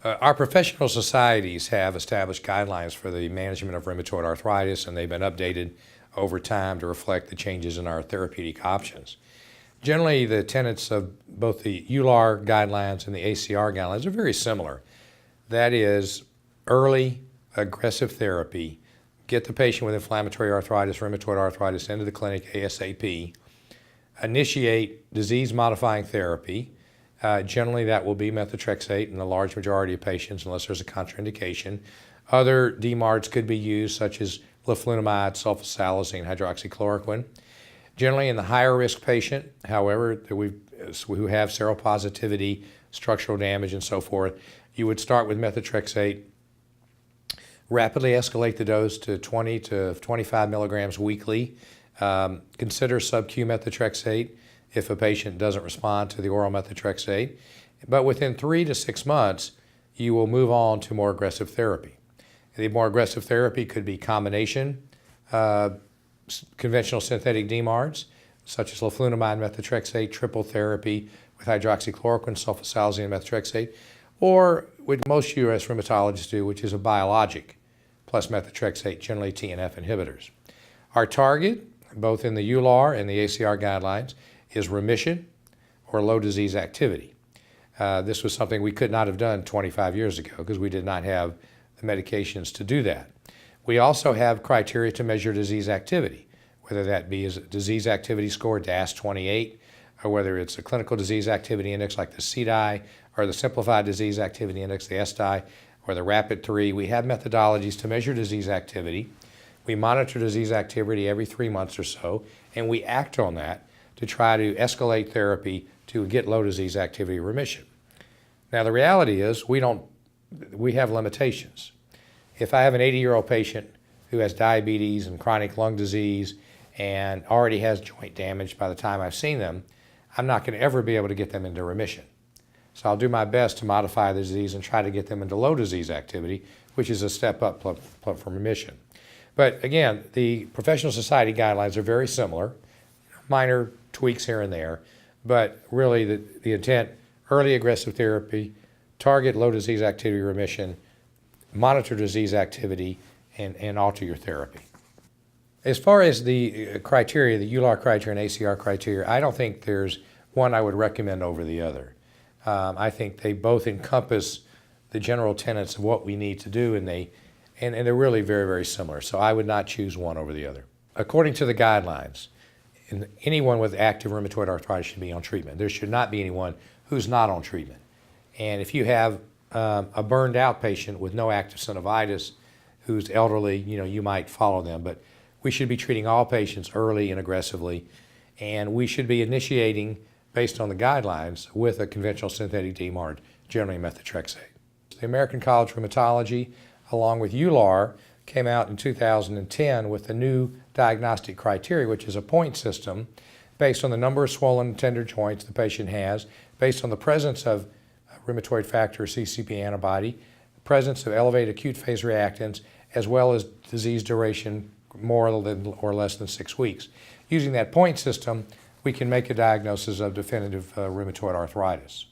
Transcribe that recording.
Our professional societies have established guidelines for the management of rheumatoid arthritis, and they've been updated over time to reflect the changes in our therapeutic options. Generally, the tenets of both the EULAR guidelines and the ACR guidelines are very similar. That is, early aggressive therapy, get the patient with inflammatory arthritis, rheumatoid arthritis into the clinic ASAP, initiate disease-modifying therapy. Generally, that will be methotrexate in the large majority of patients unless there's a contraindication. Other DMARDs could be used, such as leflunomide, sulfasalazine, hydroxychloroquine. Generally, in the higher risk patient, however, who have seropositivity, structural damage, and so forth, you would start with methotrexate, rapidly escalate the dose to 20 to 25 milligrams weekly. Consider SubQ methotrexate if a patient doesn't respond to the oral methotrexate. But within 3 to 6 months, you will move on to more aggressive therapy. The more aggressive therapy could be combination, conventional synthetic DMARDs, such as leflunomide, methotrexate, triple therapy with hydroxychloroquine, sulfasalazine, and methotrexate, or what most U.S. rheumatologists do, which is a biologic plus methotrexate, generally TNF inhibitors. Our target, both in the EULAR and the ACR guidelines, is remission or low disease activity. This was something we could not have done 25 years ago because we did not have the medications to do that. We also have criteria to measure disease activity, whether that be a disease activity score, DAS-28, or whether it's a clinical disease activity index like the CDI, or the simplified disease activity index, the SDI, or the RAPID-3. We have methodologies to measure disease activity. We monitor disease activity every 3 months or so, and we act on that to try to escalate therapy to get low disease activity remission. Now, the reality is we have limitations. If I have an 80-year-old patient who has diabetes and chronic lung disease and already has joint damage by the time I've seen them, I'm not going to ever be able to get them into remission. So I'll do my best to modify the disease and try to get them into low disease activity, which is a step up from remission. But again, the professional society guidelines are very similar, minor tweaks here and there, but really the intent, early aggressive therapy, target low disease activity remission, monitor disease activity, and alter your therapy. As far as the criteria, the EULAR criteria and ACR criteria, I don't think there's one I would recommend over the other. I think they both encompass the general tenets of what we need to do, and they're really very, very similar. So I would not choose one over the other. According to the guidelines, anyone with active rheumatoid arthritis should be on treatment. There should not be anyone who's not on treatment. And if you have a burned out patient with no active synovitis who's elderly, you might follow them. But we should be treating all patients early and aggressively, and we should be initiating based on the guidelines with a conventional synthetic DMARD, generally methotrexate. The American College of Rheumatology, along with EULAR, came out in 2010 with a new diagnostic criteria, which is a point system based on the number of swollen and tender joints the patient has, based on the presence of rheumatoid factor or CCP antibody, presence of elevated acute phase reactants, as well as disease duration more than or less than 6 weeks. Using that point system, we can make a diagnosis of definitive rheumatoid arthritis.